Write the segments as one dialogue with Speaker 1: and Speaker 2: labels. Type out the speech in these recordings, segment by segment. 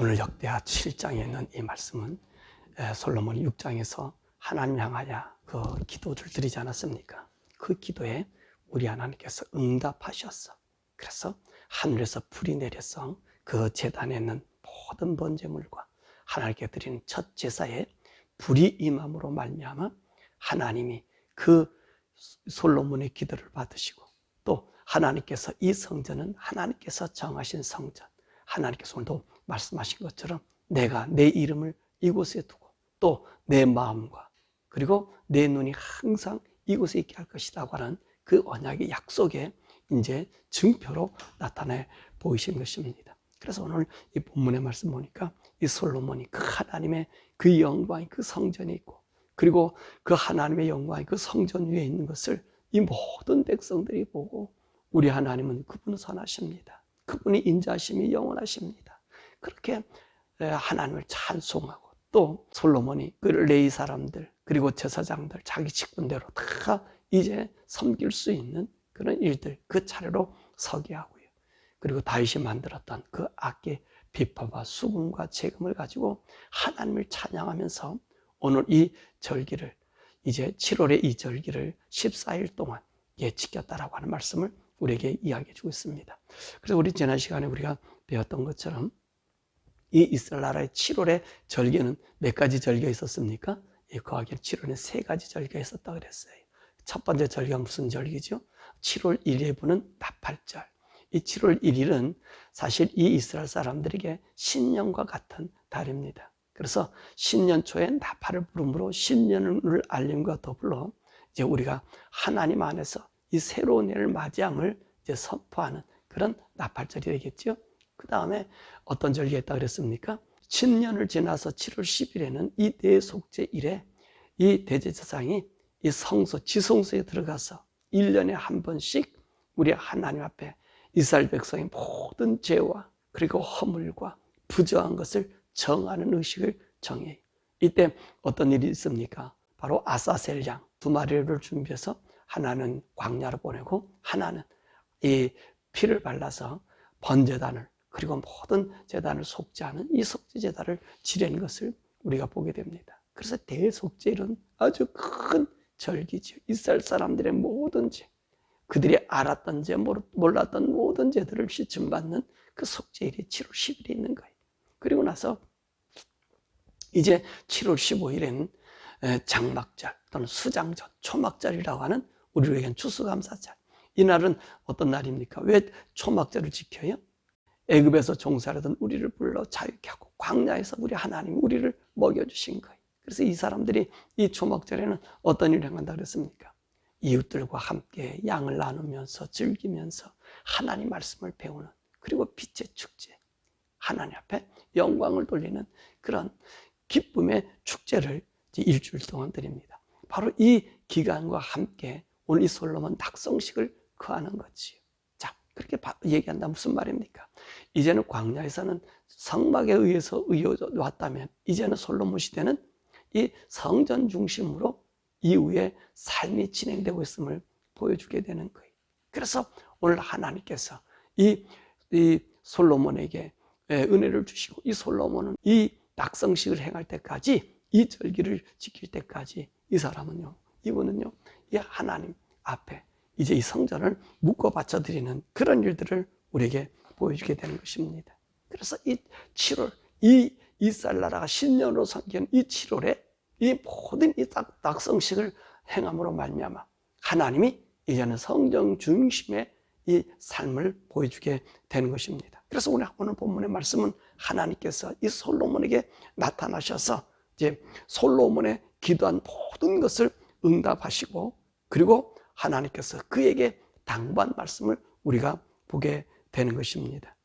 Speaker 1: 오늘 역대하 7장에 있는 이 말씀은 솔로몬이 6장에서 하나님 향하여 그 기도를 드리지 않았습니까? 그 기도에 우리 하나님께서 응답하셨어. 그래서 하늘에서 불이 내려서 그 제단에 있는 모든 번제물과 하나님께 드리는 첫 제사에 불이 임함으로 말미암아 하나님이 그 솔로몬의 기도를 받으시고, 또 하나님께서 이 성전은 하나님께서 정하신 성전, 하나님께서 오늘도 말씀하신 것처럼 내가 내 이름을 이곳에 두고 또 내 마음과 그리고 내 눈이 항상 이곳에 있게 할 것이라고 하는 그 언약의 약속에 이제 증표로 나타내 보이신 것입니다. 그래서 오늘 이 본문의 말씀 보니까 이 솔로몬이 그 하나님의 그 영광이 그 성전에 있고, 그리고 그 하나님의 영광이 그 성전 위에 있는 것을 이 모든 백성들이 보고, 우리 하나님은 그분은 선하십니다. 그분이 인자하심이 영원하십니다. 그렇게 하나님을 찬송하고, 또 솔로몬이 그 레위 사람들 그리고 제사장들 자기 직분대로 다 이제 섬길 수 있는 그런 일들 그 차례로 서게 하고요. 그리고 다윗이 만들었던 그 악기 비파와 수금과 재금을 가지고 하나님을 찬양하면서 오늘 이 절기를, 이제 7월의 이 절기를 14일 동안 지켰다라고 하는 말씀을 우리에게 이야기해 주고 있습니다. 그래서 우리 지난 시간에 우리가 배웠던 것처럼 이 이스라엘 나라의 7월의 절기는 몇 가지 절기가 있었습니까? 거하기에 7월에 3가지 절기가 있었다고 그랬어요. 첫 번째 절기가 무슨 절기죠? 7월 1일에 부는 나팔절. 이 7월 1일은 사실 이 이스라엘 사람들에게 신년과 같은 달입니다. 그래서 신년 초에 나팔을 부름으로 신년을 알림과 더불어 이제 우리가 하나님 안에서 이 새로운 해를 맞이함을 이제 선포하는 그런 나팔절이 되겠죠. 그 다음에 어떤 절기가 있다고 그랬습니까? 신년을 지나서 7월 10일에는 이 대속제일에 이 대제사장이 이 성소, 지성소에 들어가서 1년에 한 번씩 우리 하나님 앞에 이스라엘 백성의 모든 죄와 그리고 허물과 부정한 것을 정하는 의식을 정해요. 이때 어떤 일이 있습니까? 바로 아사셀 양 2마리를 준비해서 하나는 광야로 보내고 하나는 이 피를 발라서 번제단을, 그리고 모든 제단을 속죄하는 이 속죄제단을 지내는 것을 우리가 보게 됩니다. 그래서 대속죄일은 아주 큰 절기죠. 이스라엘 사람들의 모든 죄, 그들이 알았던 죄, 몰랐던 모든 죄들을 씻음받는 그 속죄일이 7월 10일에 있는 거예요. 그리고 나서 이제 7월 15일에는 장막절 또는 수장절, 초막절이라고 하는 우리에겐 추수감사절. 이날은 어떤 날입니까? 왜 초막절을 지켜요? 애굽에서 종살이던 우리를 불러 자유케 하고 광야에서 우리 하나님이 우리를 먹여주신 거예요. 그래서 이 사람들이 이 초막절에는 어떤 일을 행한다 그랬습니까? 이웃들과 함께 양을 나누면서 즐기면서 하나님 말씀을 배우는, 그리고 빛의 축제, 하나님 앞에 영광을 돌리는 그런 기쁨의 축제를 일주일 동안 드립니다. 바로 이 기간과 함께 오늘 이 솔로몬 낙성식을 거하는 거지요. 자, 그렇게 얘기한다 무슨 말입니까? 이제는 광야에서는 성막에 의해서 왔다면 이제는 솔로몬 시대는 이 성전 중심으로 이후에 삶이 진행되고 있음을 보여주게 되는 거예요. 그래서 오늘 하나님께서 이 솔로몬에게 은혜를 주시고, 이 솔로몬은 이 낙성식을 행할 때까지, 이 절기를 지킬 때까지 이 사람은요, 이분은요, 이 하나님 앞에 이제 이 성전을 묶어 바쳐드리는 그런 일들을 우리에게 보여주게 되는 것입니다. 그래서 이 7월, 이 이스라엘 나라가 신년으로 섬기는 이 7월에 이 모든 이 낙성식을 행함으로 말미암아 하나님이 이제는 성전 중심의 이 삶을 보여주게 되는 것입니다. 그래서 오늘 본문의 말씀은 하나님께서 이 솔로몬에게 나타나셔서 이제 솔로몬의 기도한 모든 것을 응답하시고, 그리고 하나님께서 그에게 당부한 말씀을 우리가 보게 되는 것입니다.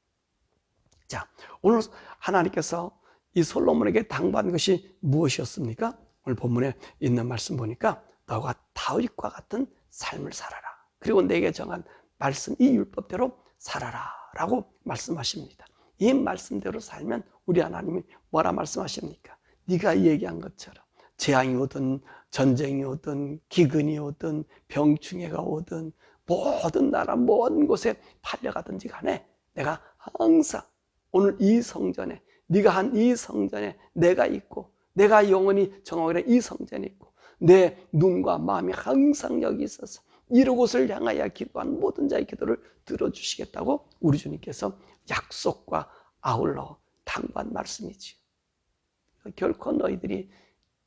Speaker 1: 자, 오늘 하나님께서 이 솔로몬에게 당부한 것이 무엇이었습니까? 오늘 본문에 있는 말씀 보니까 너가 다윗과 같은 삶을 살아라, 그리고 내게 정한 말씀, 이 율법대로 살아라 라고 말씀하십니다. 이 말씀대로 살면 우리 하나님이 뭐라 말씀하십니까? 네가 얘기한 것처럼 재앙이 오든 전쟁이 오든 기근이 오든 병충해가 오든 모든 나라 먼 곳에 팔려가든지 간에 내가 항상 오늘 이 성전에 네가 한 이 성전에 내가 있고 내가 영원히 정하기로 이 성전에 있고 내 눈과 마음이 항상 여기 있어서 이곳을 향하여 기도한 모든 자의 기도를 들어주시겠다고 우리 주님께서 약속과 아울러 당부한 말씀이지요. 결코 너희들이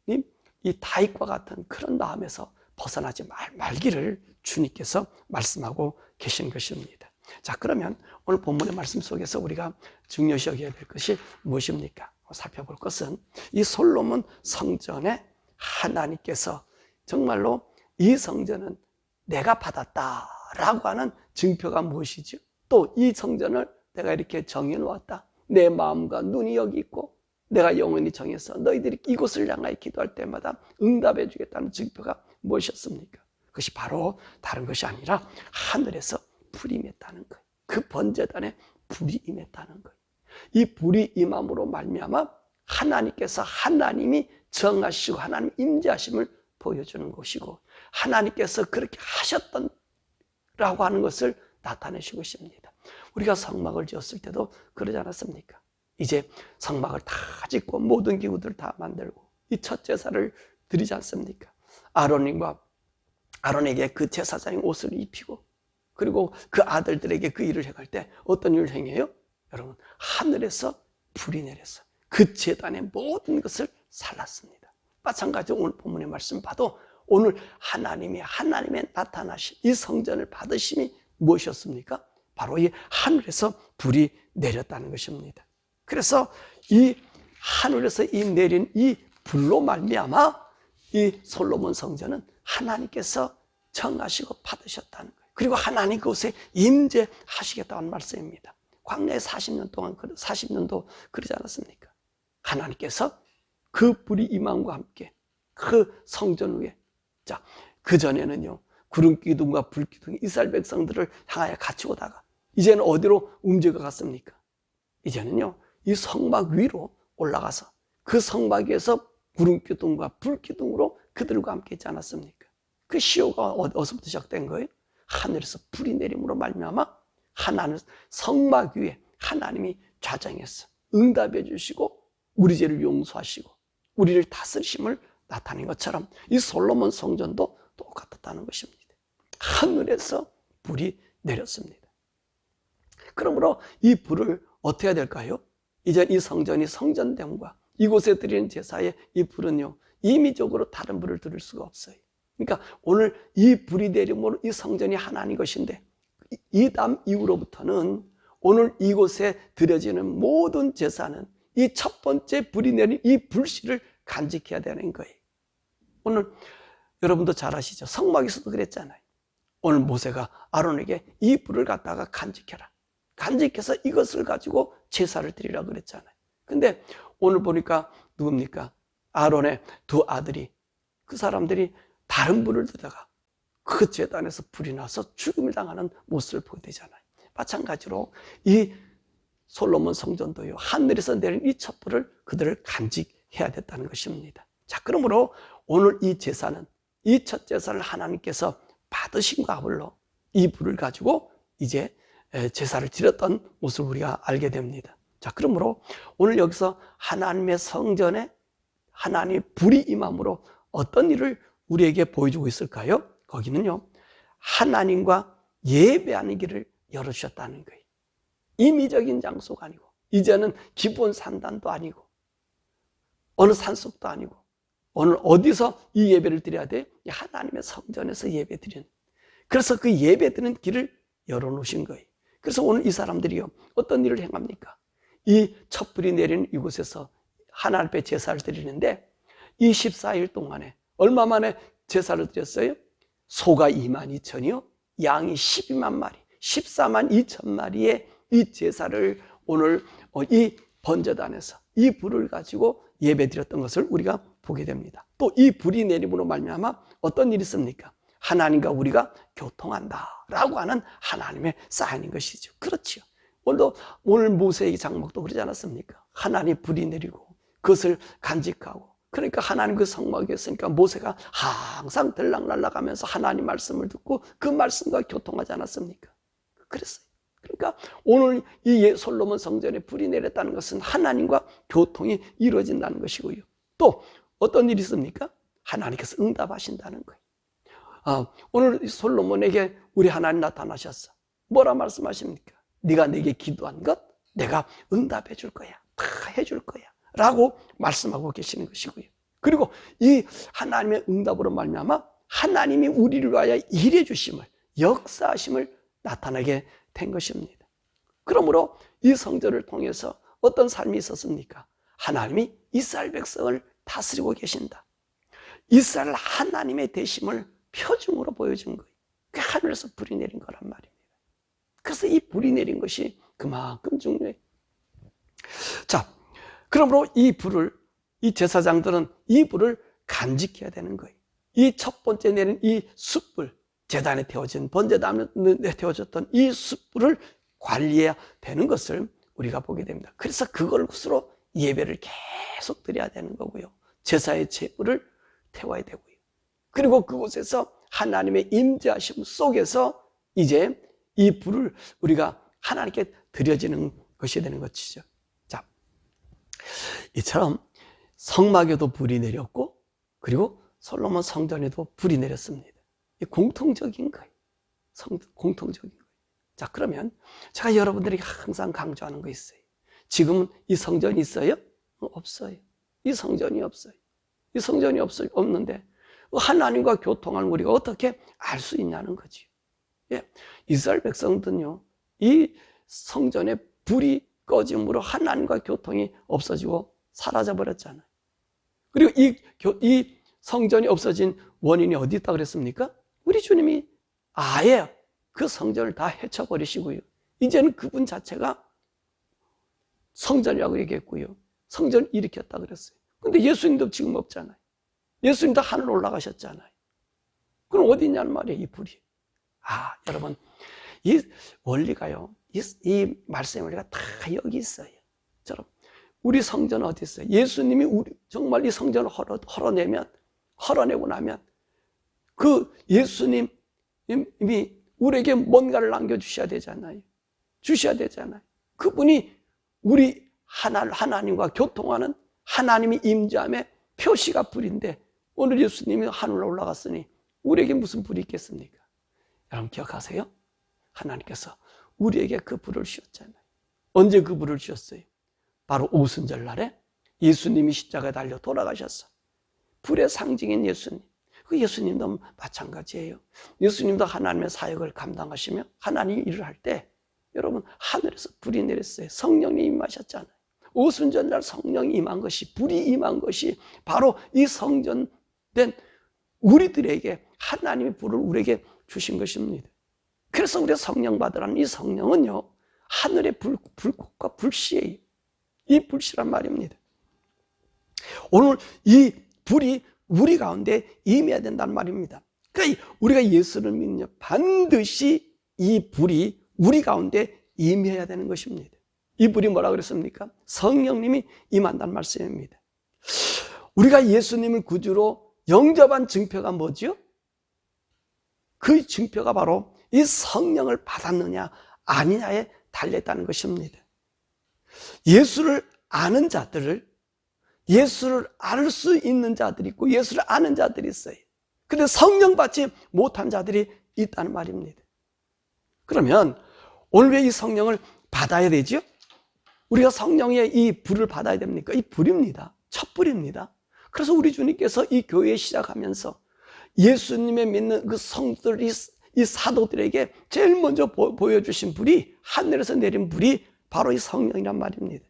Speaker 1: 이 다윗과 같은 그런 마음에서 벗어나지 말기를 주님께서 말씀하고 계신 것입니다. 자, 그러면 오늘 본문의 말씀 속에서 우리가 중요시 여겨야 될 것이 무엇입니까? 살펴볼 것은 이 솔로몬 성전에 하나님께서 정말로 이 성전은 내가 받았다라고 하는 증표가 무엇이죠? 또 이 성전을 내가 이렇게 정해놓았다. 내 마음과 눈이 여기 있고 내가 영원히 정해서 너희들이 이곳을 향하여 기도할 때마다 응답해 주겠다는 증표가 무엇이었습니까? 그것이 바로 다른 것이 아니라 하늘에서 불이 임했다는 거예요. 그 번제단에 불이 임했다는 거예요. 이 불이 임함으로 말미암아 하나님께서 하나님이 정하시고 하나님 임재하심을 보여주는 것이고 하나님께서 그렇게 하셨던 라고 하는 것을 나타내시고 있습니다. 우리가 성막을 지었을 때도 그러지 않았습니까? 이제 성막을 다 짓고 모든 기구들을 다 만들고 이 첫 제사를 드리지 않습니까? 아론에게 그 제사장의 옷을 입히고 그리고 그 아들들에게 그 일을 행할 때 어떤 일을 행해요? 여러분, 하늘에서 불이 내려서 그 제단의 모든 것을 살랐습니다. 마찬가지로 오늘 본문의 말씀 봐도 오늘 하나님의 나타나신 이 성전을 받으심이 무엇이었습니까? 바로 이 하늘에서 불이 내렸다는 것입니다. 그래서 이 하늘에서 내린 이 불로 말미암아 이 솔로몬 성전은 하나님께서 정하시고 받으셨다는 거예요. 그리고 하나님 그곳에 임재하시겠다는 말씀입니다. 광야에 40년도 그러지 않았습니까? 하나님께서 그 불이 임함과 함께 그 성전 위에, 자, 그전에는요 구름기둥과 불기둥이 이스라엘 백성들을 향하여 같이 오다가 이제는 어디로 움직여 갔습니까? 이제는요 이 성막 위로 올라가서 그 성막 위에서 구름기둥과 불기둥으로 그들과 함께 있지 않았습니까? 그 시효가 어디서부터 시작된 거예요? 하늘에서 불이 내림으로 말미암아 하나님 성막 위에 하나님이 좌정해서 응답해 주시고 우리 죄를 용서하시고 우리를 다스리심을 나타낸 것처럼 이 솔로몬 성전도 똑같았다는 것입니다. 하늘에서 불이 내렸습니다. 그러므로 이 불을 어떻게 해야 될까요? 이제 이 성전이 성전됨과 이곳에 드리는 제사의 이 불은요 임의적으로 다른 불을 드릴 수가 없어요. 그러니까 오늘 이 불이 내림으로 이 성전이 하나님 것인데 이 다음 이후로부터는 오늘 이곳에 드려지는 모든 제사는 이 첫 번째 불이 내린 이 불씨를 간직해야 되는 거예요. 오늘 여러분도 잘 아시죠? 성막에서도 그랬잖아요. 오늘 모세가 아론에게 이 불을 갖다가 간직해라. 간직해서 이것을 가지고 제사를 드리라고 그랬잖아요. 근데 오늘 보니까 누굽니까? 아론의 두 아들이 그 사람들이 다른 불을 들다가 그 제단에서 불이 나서 죽음을 당하는 모습을 보게 되잖아요. 마찬가지로 이 솔로몬 성전도요 하늘에서 내린 이 촛불을 그들을 간직해야 됐다는 것입니다. 자, 그러므로 오늘 이 제사는 이 첫 제사를 하나님께서 받으신과 아울러 이 불을 가지고 이제 제사를 드렸던 모습을 우리가 알게 됩니다. 자, 그러므로 오늘 여기서 하나님의 성전에 하나님의 불이 임함으로 어떤 일을 우리에게 보여주고 있을까요? 거기는요 하나님과 예배하는 길을 열어주셨다는 거예요. 임의적인 장소가 아니고 이제는 기본 산단도 아니고 어느 산속도 아니고 오늘 어디서 이 예배를 드려야 돼? 하나님의 성전에서 예배 드리는, 그래서 그 예배 드리는 길을 열어놓으신 거예요. 그래서 오늘 이 사람들이요 어떤 일을 행합니까? 이 촛불이 내리는 이곳에서 하나님 앞에 제사를 드리는데 이 14일 동안에 얼마 만에 제사를 드렸어요? 소가 22,000이요 양이 12만 마리 14만 2천 마리의 이 제사를 오늘 이 번제단에서 이 불을 가지고 예배 드렸던 것을 우리가 보게 됩니다. 또 이 불이 내림으로 말미암아 어떤 일이 있습니까? 하나님과 우리가 교통한다라고 하는 하나님의 사인인 것이죠. 그렇죠. 오늘 모세의 장막도 그러지 않았습니까? 하나님 불이 내리고 그것을 간직하고, 그러니까 하나님 그 성막에 있으니까 모세가 항상 들락날락하면서 하나님 말씀을 듣고 그 말씀과 교통하지 않았습니까? 그랬어요. 그러니까 오늘 이 솔로몬 성전에 불이 내렸다는 것은 하나님과 교통이 이루어진다는 것이고요. 또 어떤 일이 있습니까? 하나님께서 응답하신다는 거예요. 오늘 솔로몬에게 우리 하나님 나타나셨어. 뭐라 말씀하십니까? 네가 내게 기도한 것 내가 응답해 줄 거야. 다 해줄 거야. 라고 말씀하고 계시는 것이고요. 그리고 이 하나님의 응답으로 말미암아 하나님이 우리를 위하여 일해 주심을, 역사하심을 나타나게 된 것입니다. 그러므로 이 성전을 통해서 어떤 삶이 있었습니까? 하나님이 이스라엘 백성을 다스리고 계신다. 이스라엘 하나님의 대심을 표징으로 보여준 거예요. 그 하늘에서 불이 내린 거란 말입니다. 그래서 이 불이 내린 것이 그만큼 중요해요. 자, 그러므로 이 제사장들은 이 불을 간직해야 되는 거예요. 이 첫 번째 내린 이 숯불, 제단에 태워진, 번제단에 태워졌던 이 숯불을 관리해야 되는 것을 우리가 보게 됩니다. 그래서 그것으로 예배를 계속 드려야 되는 거고요. 제사의 제물을 태워야 되고요. 그리고 그곳에서 하나님의 임재하심 속에서 이제 이 불을 우리가 하나님께 드려지는 것이 되는 것이죠. 자, 이처럼 성막에도 불이 내렸고, 그리고 솔로몬 성전에도 불이 내렸습니다. 공통적인 거예요. 공통적인 거예요. 자, 그러면 제가 여러분들에게 항상 강조하는 거 있어요. 지금은 이 성전이 있어요? 없어요. 이 성전이 없어요. 이 성전이 없는데 하나님과 교통하는 우리가 어떻게 알 수 있냐는 거지. 예. 이스라엘 백성들은요, 이 성전에 불이 꺼짐으로 하나님과 교통이 없어지고 사라져버렸잖아요. 그리고 이 성전이 없어진 원인이 어디 있다고 그랬습니까? 우리 주님이 아예 그 성전을 다 헤쳐버리시고요. 이제는 그분 자체가 성전이라고 얘기했고요. 성전을 일으켰다고 그랬어요. 근데 예수님도 지금 없잖아요. 예수님도 하늘 올라가셨잖아요. 그럼 어디 있냐는 말이에요, 이 불이. 여러분, 이 원리가요, 이 말씀의 원리가 다 여기 있어요. 여러분, 우리 성전은 어디 있어요? 예수님이 정말 이 성전을 헐어내고 나면 그 예수님이 우리에게 뭔가를 남겨주셔야 되잖아요. 그분이 우리 하나님과 교통하는 하나님이 임재함의 표시가 불인데, 오늘 예수님이 하늘로 올라갔으니 우리에게 무슨 불이 있겠습니까? 여러분 기억하세요? 하나님께서 우리에게 그 불을 주셨잖아요. 언제 그 불을 주셨어요? 바로 오순절 날에 예수님이 십자가에 달려 돌아가셨어. 불의 상징인 예수님. 그 예수님도 마찬가지예요. 예수님도 하나님의 사역을 감당하시며 하나님 일을 할 때 여러분 하늘에서 불이 내렸어요. 성령이 임하셨잖아요. 오순절 날 성령이 임한 것이, 불이 임한 것이 바로 이 성전된 우리들에게 하나님의 불을 우리에게 주신 것입니다. 그래서 우리가 성령 받으라는 이 성령은요, 하늘의 불꽃과 불씨예요. 이 불씨란 말입니다. 오늘 이 불이 우리 가운데 임해야 된다는 말입니다. 그러니까 우리가 예수를 믿으면 반드시 이 불이 우리 가운데 임해야 되는 것입니다. 이 불이 뭐라고 그랬습니까? 성령님이 임한다는 말씀입니다. 우리가 예수님을 구주로 영접한 증표가 뭐죠? 그 증표가 바로 이 성령을 받았느냐 아니냐에 달렸다는 것입니다. 예수를 아는 자들을, 예수를 알 수 있는 자들이 있고 예수를 아는 자들이 있어요. 그런데 성령 받지 못한 자들이 있다는 말입니다. 그러면 오늘 왜 이 성령을 받아야 되죠? 우리가 성령의 이 불을 받아야 됩니까? 이 불입니다. 첫 불입니다. 그래서 우리 주님께서 이 교회 시작하면서 예수님의 믿는 그 성도들, 이 사도들에게 제일 먼저 보여주신 불이, 하늘에서 내린 불이 바로 이 성령이란 말입니다.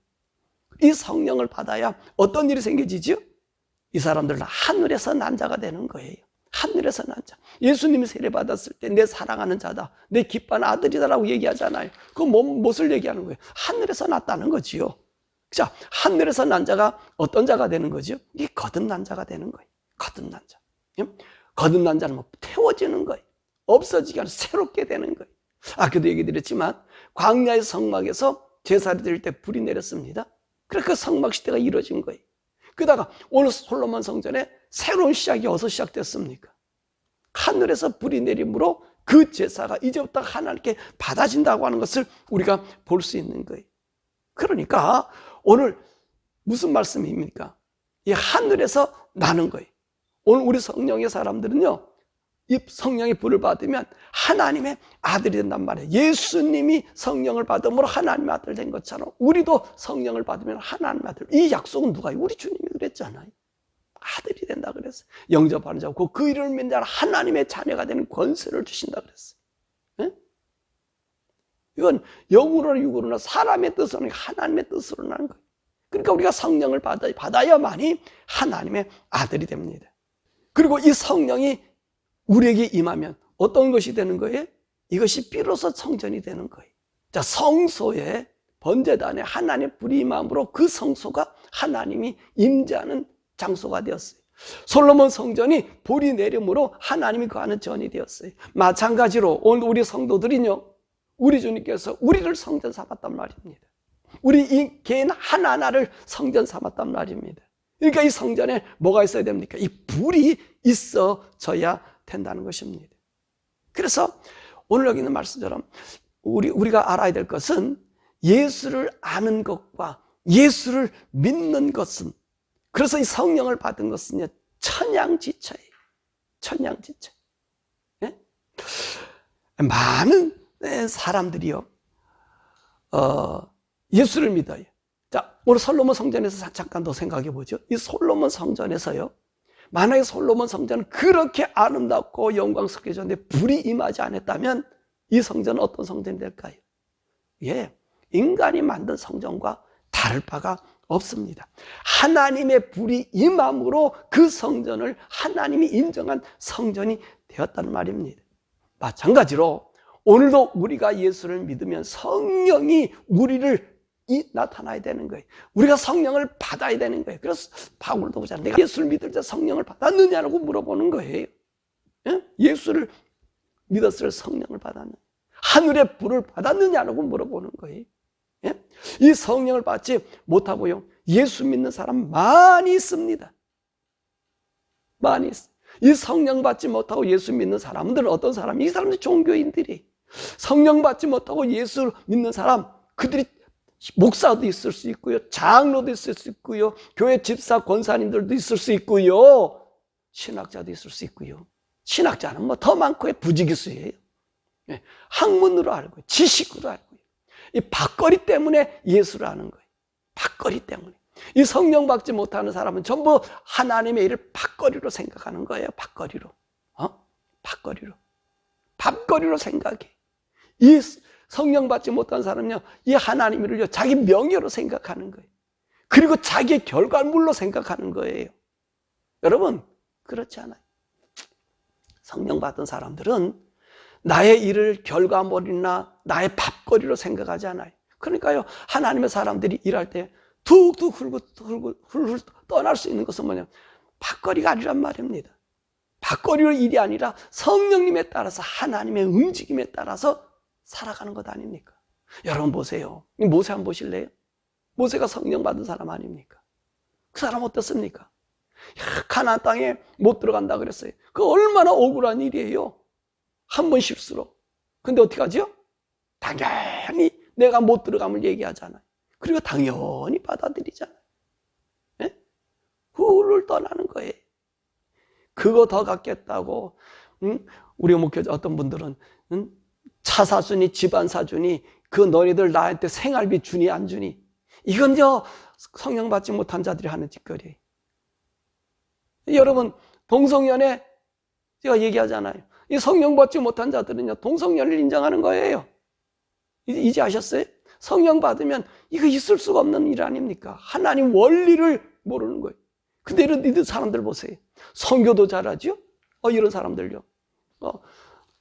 Speaker 1: 이 성령을 받아야 어떤 일이 생겨지죠? 이 사람들은 하늘에서 난 자가 되는 거예요. 하늘에서 난 자. 예수님이 세례받았을 때 내 사랑하는 자다, 내 기뻐하는 아들이다라고 얘기하잖아요. 그 무엇을 얘기하는 거예요? 하늘에서 났다는 거지요. 자, 하늘에서 난 자가 어떤 자가 되는 거죠? 이게 거듭난 자가 되는 거예요. 거듭난 자. 거듭난 자는 뭐 태워지는 거예요. 없어지게 아니라 새롭게 되는 거예요. 아까도 얘기 드렸지만 광야의 성막에서 제사를 드릴 때 불이 내렸습니다. 그래서 그 성막 시대가 이루어진 거예요. 그러다가 오늘 솔로몬 성전에 새로운 시작이 어디서 시작됐습니까? 하늘에서 불이 내림으로 그 제사가 이제부터 하나님께 받아진다고 하는 것을 우리가 볼 수 있는 거예요. 그러니까 오늘 무슨 말씀입니까? 이 하늘에서 나는 거예요. 오늘 우리 성령의 사람들은요, 이 성령의 불을 받으면 하나님의 아들이 된단 말이에요. 예수님이 성령을 받음으로 하나님의 아들 된 것처럼 우리도 성령을 받으면 하나님의 아들. 이 약속은 누가 해요? 우리 주님이 그랬잖아요. 아들이 된다 그랬어요. 영접하는 자고 그 이름을 믿는 자는 하나님의 자녀가 되는 권세를 주신다 그랬어요. 네? 이건 영으로나 육으로나 사람의 뜻으로 하나님의 뜻으로 나는 거예요. 그러니까 우리가 성령을 받아야만이 하나님의 아들이 됩니다. 그리고 이 성령이 우리에게 임하면 어떤 것이 되는 거예요? 이것이 비로소 성전이 되는 거예요. 자, 성소에 번제단에 하나님의 불이 임함으로 그 성소가 하나님이 임재하는 장소가 되었어요. 솔로몬 성전이 불이 내림으로 하나님이 거하는 전이 되었어요. 마찬가지로 오늘 우리 성도들이요, 우리 주님께서 우리를 성전 삼았단 말입니다. 우리 이 개인 하나하나를 성전 삼았단 말입니다. 그러니까 이 성전에 뭐가 있어야 됩니까? 이 불이 있어져야 된다는 것입니다. 그래서 오늘 여기 있는 말씀처럼 우리가 알아야 될 것은 예수를 아는 것과 예수를 믿는 것은, 그래서 이 성령을 받은 것은 천양지차예요. 천양지차. 예? 많은 사람들이요, 예수를 믿어요. 자, 오늘 솔로몬 성전에서 잠깐 더 생각해 보죠. 이 솔로몬 성전에서요, 만약에 솔로몬 성전은 그렇게 아름답고 영광스럽게 졌는데 불이 임하지 않았다면 이 성전은 어떤 성전이 될까요? 예, 인간이 만든 성전과 다를 바가 없습니다. 하나님의 불이 임함으로 그 성전을 하나님이 인정한 성전이 되었다는 말입니다. 마찬가지로 오늘도 우리가 예수를 믿으면 성령이 우리를 나타나야 되는 거예요. 우리가 성령을 받아야 되는 거예요. 그래서 바울도 보잖아요. 내가 예수를 믿을 때 성령을 받았느냐고 물어보는 거예요. 예? 예수를 믿었을 때 성령을 받았느냐, 하늘의 불을 받았느냐고 물어보는 거예요. 예? 이 성령을 받지 못하고요, 예수 믿는 사람 많이 있습니다. 많이 있어요. 이 성령 받지 못하고 예수 믿는 사람들은 어떤 사람이? 이 사람들 종교인들이. 성령 받지 못하고 예수 믿는 사람, 그들이 목사도 있을 수 있고요, 장로도 있을 수 있고요, 교회 집사 권사님들도 있을 수 있고요, 신학자도 있을 수 있고요. 신학자는 뭐 더 많고 부지기수예요. 학문으로 알고, 지식으로 알고, 이 밥거리 때문에 예수를 아는 거예요. 밥거리 때문에. 이 성령 받지 못하는 사람은 전부 하나님의 일을 밥거리로 생각하는 거예요. 밥거리로. 밥거리로. 밥거리로 생각해. 이 성령 받지 못한 사람은요, 이 하나님의 일을요, 자기 명예로 생각하는 거예요. 그리고 자기의 결과물로 생각하는 거예요. 여러분, 그렇지 않아요. 성령 받은 사람들은 나의 일을 결과물이나 나의 밥거리로 생각하지 않아요. 그러니까요, 하나님의 사람들이 일할 때 툭툭 훌훌 떠날 수 있는 것은 뭐냐면 밥거리가 아니란 말입니다. 밥거리로 일이 아니라 성령님에 따라서, 하나님의 움직임에 따라서 살아가는 것 아닙니까? 여러분 보세요. 모세 한번 보실래요? 모세가 성령 받은 사람 아닙니까? 그 사람 어떻습니까? 가나안 땅에 못 들어간다 그랬어요. 그 얼마나 억울한 일이에요. 한 번 실수로. 근데 어떻게 하죠? 당연히 내가 못 들어감을 얘기하잖아요. 그리고 당연히 받아들이잖아요. 예? 그를 떠나는 거예요. 그거 더 갖겠다고, 우리 목회자 어떤 분들은 차 사주니 집안 사주니 그 너희들 나한테 생활비 주니 안 주니, 이건 성령 받지 못한 자들이 하는 짓거리예요. 여러분, 동성연애 제가 얘기하잖아요. 이 성령 받지 못한 자들은요, 동성연애를 인정하는 거예요. 이제 아셨어요? 성령 받으면 이거 있을 수가 없는 일 아닙니까? 하나님 원리를 모르는 거예요. 근데 이런 사람들 보세요. 선교도 잘하죠? 이런 사람들요.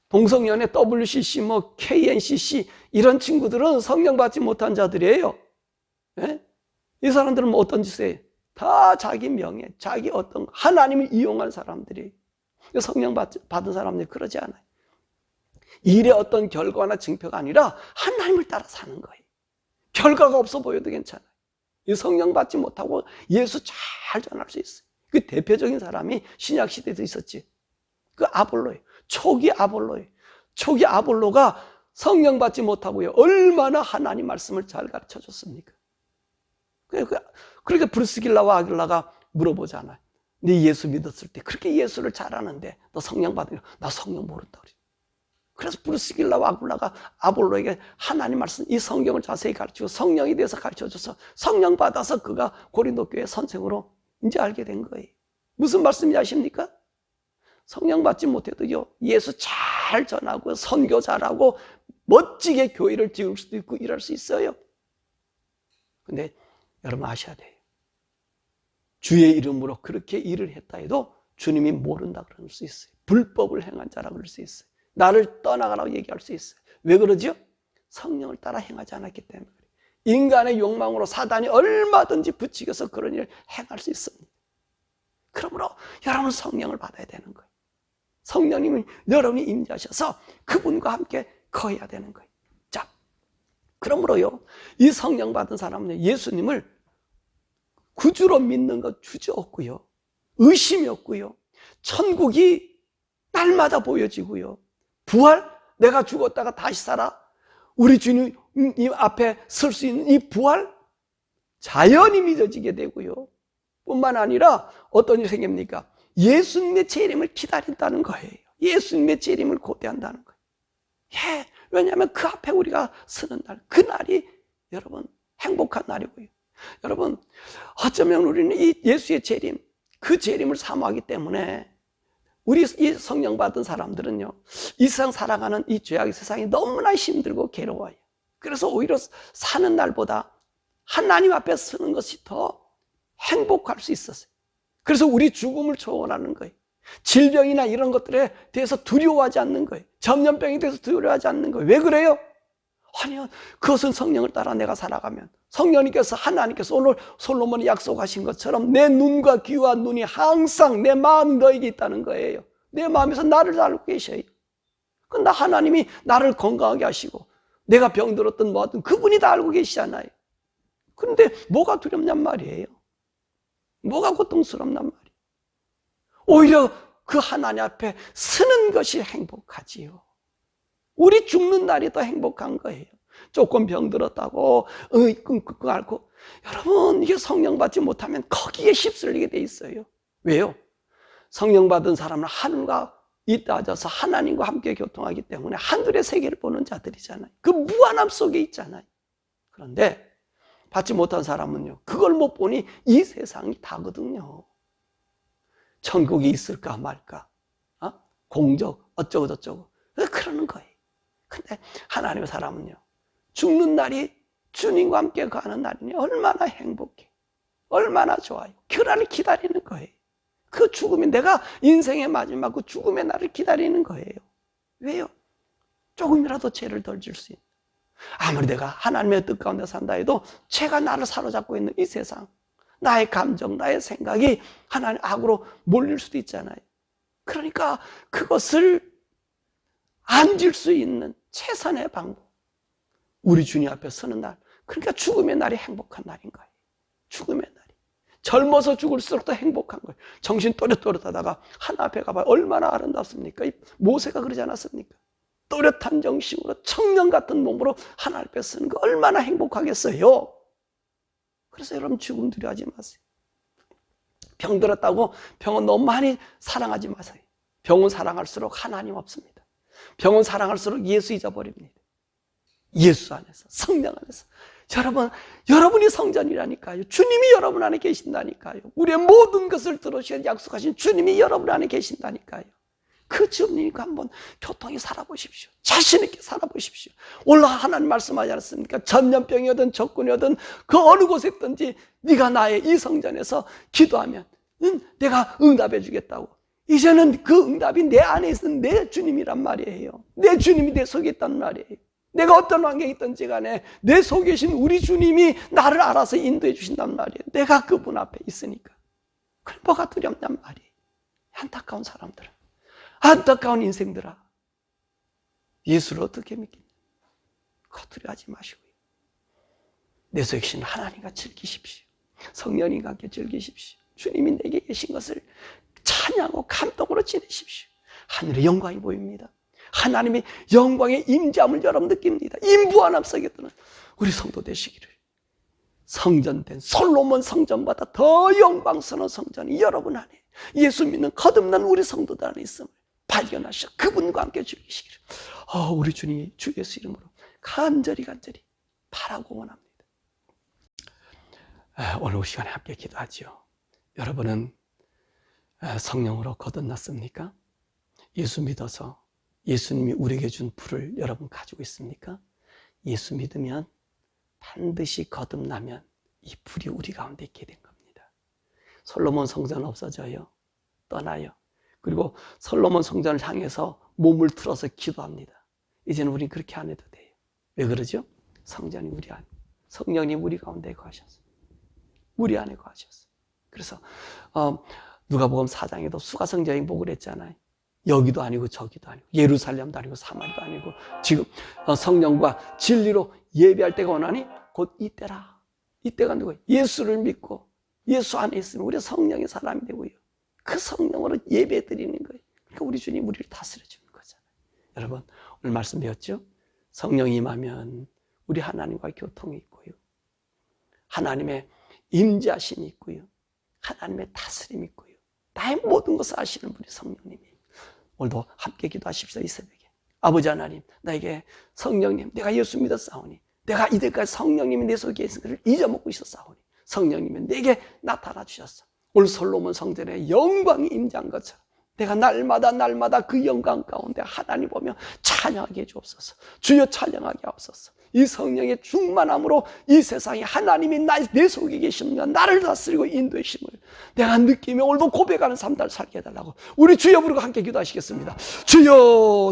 Speaker 1: 동성연애 WCC, KNCC 이런 친구들은 성령 받지 못한 자들이에요. 예? 이 사람들은 어떤 짓이에요? 다 자기 명예, 자기 어떤 하나님을 이용한 사람들이에요. 성령 받은 사람들이 그러지 않아요. 일의 어떤 결과나 증표가 아니라 하나님을 따라 사는 거예요. 결과가 없어 보여도 괜찮아요. 이 성령 받지 못하고 예수 잘 전할 수 있어요. 그 대표적인 사람이 신약 시대에도 있었지. 그 아볼로예요. 초기 아볼로예요. 초기 아볼로가 성령 받지 못하고요, 얼마나 하나님 말씀을 잘 가르쳐 줬습니까? 그러니까 브리스길라와 아길라가 물어보잖아요. 네 예수 믿었을 때 그렇게 예수를 잘하는데 너 성령 받으냐? 나 성령 모른다 그래. 그래서 브리스길라와 아굴라가 아볼로에게 하나님 말씀, 이 성경을 자세히 가르치고 성령에 대해서 가르쳐줘서 성령 받아서 그가 고린도 교회 선생으로 이제 알게 된 거예요. 무슨 말씀인지 아십니까? 성령 받지 못해도요, 예수 잘 전하고 선교 잘하고 멋지게 교회를 지을 수도 있고 일할 수 있어요. 근데 여러분 아셔야 돼요. 주의 이름으로 그렇게 일을 했다 해도 주님이 모른다 그럴 수 있어요. 불법을 행한 자라 그럴 수 있어요. 나를 떠나가라고 얘기할 수 있어요. 왜 그러죠? 성령을 따라 행하지 않았기 때문에 그래요. 인간의 욕망으로 사단이 얼마든지 부추겨서 그런 일을 행할 수 있습니다. 그러므로 여러분 성령을 받아야 되는 거예요. 성령님은 여러분이 임재하셔서 그분과 함께 거해야 되는 거예요. 자, 그러므로요, 이 성령 받은 사람은 예수님을 구주로 믿는 것 주저 없고요, 의심이 없고요, 천국이 날마다 보여지고요, 부활, 내가 죽었다가 다시 살아 우리 주님 앞에 설 수 있는 이 부활 자연히 믿어지게 되고요, 뿐만 아니라 어떤 일이 생깁니까? 예수님의 재림을 기다린다는 거예요. 예수님의 재림을 고대한다는 거예요. 예, 왜냐하면 그 앞에 우리가 서는 날, 그 날이 여러분 행복한 날이고요. 여러분 어쩌면 우리는 이 예수의 재림, 그 재림을 사모하기 때문에 우리 이 성령 받은 사람들은요, 이 세상 살아가는 이 죄악의 세상이 너무나 힘들고 괴로워요. 그래서 오히려 사는 날보다 하나님 앞에 서는 것이 더 행복할 수 있었어요. 그래서 우리 죽음을 초월하는 거예요. 질병이나 이런 것들에 대해서 두려워하지 않는 거예요. 전염병에 대해서 두려워하지 않는 거예요. 왜 그래요? 아니요, 그것은 성령을 따라 내가 살아가면 성령님께서, 하나님께서 오늘 솔로몬이 약속하신 것처럼 내 눈과 귀와 눈이 항상 내 마음이 너에게 있다는 거예요. 내 마음에서 나를 알고 계셔요. 그런데 하나님이 나를 건강하게 하시고 내가 병들었든 뭐든 그분이 다 알고 계시잖아요. 그런데 뭐가 두렵냔 말이에요. 뭐가 고통스럽단 말이에요. 오히려 그 하나님 앞에 서는 것이 행복하지요. 우리 죽는 날이 더 행복한 거예요. 조금 병들었다고 끙끙 앓고, 여러분 이게 성령 받지 못하면 거기에 휩쓸리게 돼 있어요. 왜요? 성령 받은 사람은 하늘과 잇따져서 하나님과 함께 교통하기 때문에 하늘의 세계를 보는 자들이잖아요. 그 무한함 속에 있잖아요. 그런데 받지 못한 사람은요, 그걸 못 보니 이 세상이 다거든요. 천국이 있을까 말까, 공적 어쩌고 저쩌고 그러는 거예요. 근데 하나님의 사람은요, 죽는 날이 주님과 함께 가는 날이니 얼마나 행복해, 얼마나 좋아요. 그 날을 기다리는 거예요. 그 죽음이 내가 인생의 마지막 그 죽음의 날을 기다리는 거예요. 왜요? 조금이라도 죄를 덜 질 수 있는, 아무리 내가 하나님의 뜻 가운데 산다 해도 죄가 나를 사로잡고 있는 이 세상, 나의 감정, 나의 생각이 하나님 악으로 몰릴 수도 있잖아요. 그러니까 그것을 안질 수 있는 최선의 방법, 우리 주님 앞에 서는 날, 그러니까 죽음의 날이 행복한 날인 거예요. 죽음의 날이 젊어서 죽을수록 더 행복한 거예요. 정신 또렷또렷하다가 하나 앞에 가봐요. 얼마나 아름답습니까? 모세가 그러지 않았습니까? 또렷한 정신으로 청년 같은 몸으로 하나님 앞에 서는 거 얼마나 행복하겠어요. 그래서 여러분 죽음 두려워하지 마세요. 병 들었다고 병원 너무 많이 사랑하지 마세요. 병원 사랑할수록 하나님 없습니다. 병원 사랑할수록 예수 잊어버립니다. 예수 안에서, 성령 안에서. 여러분이 성전이라니까요. 주님이 여러분 안에 계신다니까요. 우리의 모든 것을 들으셔야 약속하신 주님이 여러분 안에 계신다니까요. 그 주님과 한번 교통히 살아보십시오. 자신 있게 살아보십시오. 오늘 하나님 말씀하지 않았습니까? 전염병이든 적군이든 그 어느 곳에 있든지 네가 나의 이 성전에서 기도하면 내가 응답해 주겠다고. 이제는 그 응답이 내 안에 있는 내 주님이란 말이에요. 내 주님이 내 속에 있단 말이에요. 내가 어떤 환경에 있든지 간에 내 속에 계신 우리 주님이 나를 알아서 인도해 주신단 말이에요. 내가 그분 앞에 있으니까. 그럼 뭐가 두렵단 말이에요. 안타까운 사람들은, 안타까운 인생들아, 예수를 어떻게 믿겠냐? 거두려하지 마시고요, 내 속에 계신 하나님과 즐기십시오. 성령님과 함께 즐기십시오. 주님이 내게 계신 것을 찬양하고 감동으로 지내십시오. 하늘의 영광이 보입니다. 하나님의 영광의 임재함을 여러분 느낍니다. 인부하남 속에 드는 우리 성도 되시기를. 성전된 솔로몬 성전보다 더 영광스러운 성전이 여러분 안에, 예수 믿는 거듭난 우리 성도들 안에 있음을 발견하셔 그분과 함께 즐기시기를 우리 주님 주 예수 이름으로 간절히 바라고 원합니다. 오늘 이 시간에 함께 기도하지요. 여러분은 성령으로 거듭났습니까? 예수 믿어서 예수님이 우리에게 준 불을 여러분 가지고 있습니까? 예수 믿으면 반드시 거듭나면 이 불이 우리 가운데 있게 된 겁니다. 솔로몬 성전 없어져요. 떠나요. 그리고 솔로몬 성전을 향해서 몸을 틀어서 기도합니다. 이제는 우린 그렇게 안 해도 돼요. 왜 그러죠? 성전이 우리 안에, 성령님 우리 가운데 거하셨어요. 우리 안에 거하셨어요. 그래서 누가복음 4장에도 수가성전 복을 했잖아요. 여기도 아니고 저기도 아니고 예루살렘도 아니고 사마리도 아니고 지금 성령과 진리로 예배할 때가 오나니 곧 이때라. 이때가 누구예요? 예수를 믿고 예수 안에 있으면 우리가 성령의 사람이 되고요. 그 성령으로 예배 드리는 거예요. 그러니까 우리 주님 우리를 다스려 주는 거잖아요. 여러분 오늘 말씀 배웠죠? 성령이 임하면 우리 하나님과 교통이 있고요. 하나님의 임재하심이 있고요. 하나님의 다스림이 있고요. 나의 모든 것을 아시는 분이 성령님이에요. 오늘도 함께 기도하십시오. 이 새벽에 아버지 하나님, 나에게 성령님, 내가 예수 믿었사오니 내가 이제까지 성령님이 내 속에 계신 것을 잊어먹고 있었사오니 성령님이 내게 나타나 주셨어. 오늘 솔로몬 성전에 영광이 임재한 것처럼 내가 날마다 그 영광 가운데 하나님 보며 찬양하게 해주옵소서. 주여 찬양하게 하옵소서. 이 성령의 충만함으로 이 세상에 하나님이 내 속에 계시는 나를 다스리고 인도하심을 내가 느끼며 오늘도 고백하는 삶을 살게 해달라고 우리 주여 부르고 함께 기도하시겠습니다. 주여